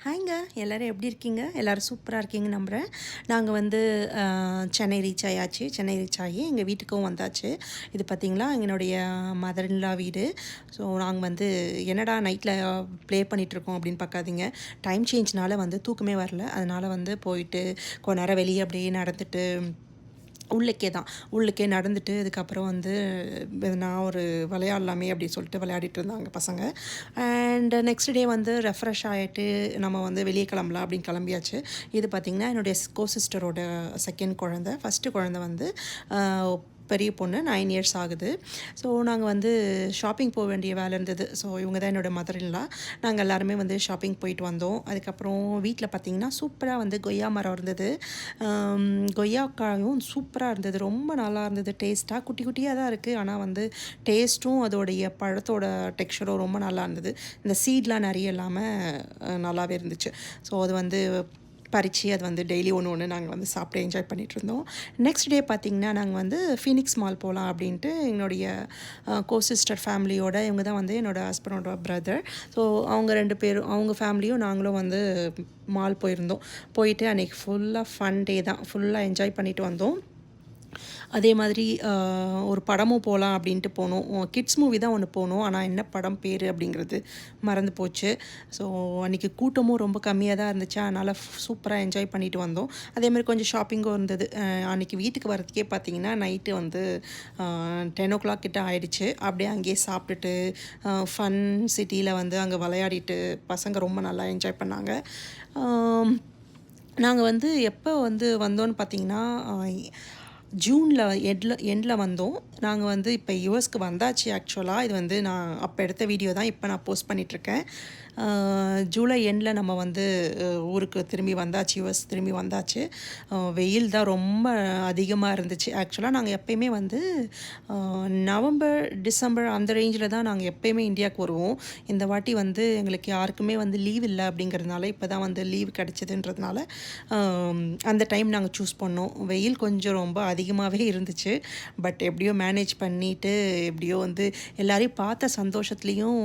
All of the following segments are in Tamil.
ஹாய்ங்க எல்லோரும் எப்படி இருக்கீங்க? எல்லோரும் சூப்பராக இருக்கீங்க நம்புகிறேன். நாங்கள் வந்து சென்னை ரீச் ஆயாச்சு. சென்னை ரீச் ஆகி எங்கள் வீட்டுக்கும் வந்தாச்சு. இது பார்த்திங்களா எங்களுடைய மதர் இன் லா வீடு. ஸோ நாங்கள் வந்து என்னடா நைட்டில் ப்ளே பண்ணிகிட்ருக்கோம் அப்படின்னு பார்க்காதீங்க. டைம் சேஞ்ச்னால வந்து தூக்கமே வரல. அதனால் வந்து போயிட்டு கொஞ்ச நேரம் வெளியே அப்படியே நடந்துட்டு உள்ளுக்கே நடந்துட்டு அதுக்கப்புறம் வந்து நான் ஒரு விளையாடலாமே அப்படின்னு சொல்லிட்டு விளையாடிட்டு இருந்தாங்க பசங்க. அண்ட் நெக்ஸ்ட் டே வந்து ரெஃப்ரெஷ் ஆகிட்டு நம்ம வந்து வெளியே கிளம்பலாம் அப்படின்னு கிளம்பியாச்சு. இது பார்த்திங்கன்னா என்னுடைய சிஸ்டரோட செகண்ட் குழந்தை. ஃபஸ்ட்டு குழந்தை வந்து பெரிய பொண்ணு 9 இயர்ஸ் ஆகுது. ஸோ நாங்கள் வந்து ஷாப்பிங் போக வேண்டிய வேலை இருந்தது. ஸோ இவங்க தான் என்னோடய மதர் இன் லா. நாங்கள் எல்லாருமே வந்து ஷாப்பிங் போயிட்டு வந்தோம். அதுக்கப்புறம் வீட்டில் பார்த்திங்கன்னா சூப்பராக வந்து கொய்யா மரம் இருந்தது. கொய்யாக்காயும் சூப்பராக இருந்தது. ரொம்ப நல்லா இருந்தது டேஸ்ட்டாக. குட்டி குட்டியாக தான் இருக்குது. ஆனால் வந்து டேஸ்ட்டும் அதோடைய பழத்தோட டெக்ஸ்சரும் ரொம்ப நல்லா இருந்தது. இந்த சீட்லாம் நிறைய இல்லாமல் நல்லாவே இருந்துச்சு. ஸோ அது வந்து பறித்து அது வந்து டெய்லி ஒன்று நாங்கள் வந்து சாப்பிட்டு என்ஜாய் பண்ணிகிட்ருந்தோம். நெக்ஸ்ட் டே பார்த்திங்கன்னா நாங்கள் வந்து ஃபீனிக்ஸ் மால் போகலாம் அப்படின்ட்டு எங்களுடைய சிஸ்டர் ஃபேமிலியோட இவங்க தான் வந்து என்னோடய ஹஸ்பண்டோட பிரதர். ஸோ அவங்க 2 பேரும் அவங்க ஃபேமிலியும் நாங்களும் வந்து மால் போயிருந்தோம். போயிட்டு அன்றைக்கி ஃபுல்லாக ஃபன் டே தான். ஃபுல்லாக என்ஜாய் பண்ணிவிட்டு வந்தோம். அதே மாதிரி ஒரு படமும் போகலாம் அப்படின்ட்டு போனோம். கிட்ஸ் மூவி தான் ஒன்று போனோம். ஆனால் என்ன படம் பேர் அப்படிங்கிறது மறந்து போச்சு. ஸோ அன்றைக்கி கூட்டமும் ரொம்ப கம்மியாக தான் இருந்துச்சு. அதனால் சூப்பராக என்ஜாய் பண்ணிட்டு வந்தோம். அதேமாதிரி கொஞ்சம் ஷாப்பிங்கும் இருந்தது. அன்றைக்கி வீட்டுக்கு வரதுக்கே பார்த்திங்கன்னா நைட்டு வந்து 10 கிட்ட ஆகிடுச்சு. அப்படியே அங்கேயே சாப்பிட்டுட்டு ஃபன் சிட்டியில் வந்து அங்கே விளையாடிட்டு பசங்க ரொம்ப நல்லா என்ஜாய் பண்ணாங்க. நாங்கள் வந்து எப்போ வந்து வந்தோன்னு பார்த்திங்கன்னா ஜூனில் எண்டில் வந்தோம். நாங்கள் வந்து இப்போ யுஎஸ்க்கு வந்தாச்சு. ஆக்சுவலாக இது வந்து நான் அப்போ எடுத்த வீடியோ தான் இப்போ நான் போஸ்ட் பண்ணிகிட்ருக்கேன். ஜூலை எண்டில் நம்ம வந்து ஊருக்கு திரும்பி வந்தாச்சு. யுஎஸ் திரும்பி வந்தாச்சு. வெயில் தான் ரொம்ப அதிகமாக இருந்துச்சு. ஆக்சுவலாக நாங்கள் எப்போயுமே வந்து நவம்பர் டிசம்பர் அந்த ரேஞ்சில் தான் நாங்கள் எப்போயுமே இந்தியாவுக்கு வருவோம். இந்த வாட்டி வந்து எங்களுக்கு யாருக்குமே வந்து லீவ் இல்லை அப்படிங்கிறதுனால இப்போ தான் வந்து லீவ் கிடச்சிதுன்றதுனால அந்த டைம் நாங்கள் சூஸ் பண்ணோம். வெயில் கொஞ்சம் ரொம்ப அதிகமாகவே இருந்துச்சு. பட் எப்படியோ மேனேஜ் பண்ணிவிட்டு எப்படியோ வந்து எல்லோரையும் பார்த்த சந்தோஷத்துலேயும்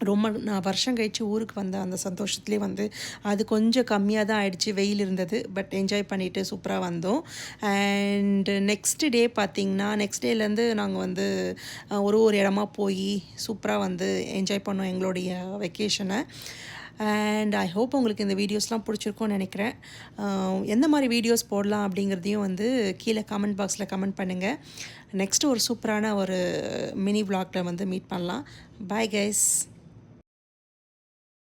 ரொம்ப நான் வருஷம் கழித்து ஊருக்கு வந்த அந்த சந்தோஷத்துலேயே வந்து அது கொஞ்சம் கம்மியாக தான் ஆயிடுச்சு. வெயில் இருந்தது. பட் என்ஜாய் பண்ணிவிட்டு சூப்பராக வந்தோம். அண்டு நெக்ஸ்ட் டே பார்த்திங்கன்னா நெக்ஸ்ட் டேலேருந்து நாங்கள் வந்து ஒரு இடமா போய் சூப்பராக வந்து என்ஜாய் பண்ணோம் எங்களுடைய வெக்கேஷனை. அண்ட் ஐ ஹோப் உங்களுக்கு இந்த வீடியோஸ்லாம் பிடிச்சிருக்கும்னு நினைக்கிறேன். எந்த மாதிரி வீடியோஸ் போடலாம் அப்படிங்கிறதையும் வந்து கீழே கமெண்ட் பாக்ஸில் கமெண்ட் பண்ணுங்கள். நெக்ஸ்ட்டு ஒரு சூப்பரான ஒரு மினி விளாகில் வந்து மீட் பண்ணலாம். Bye guys.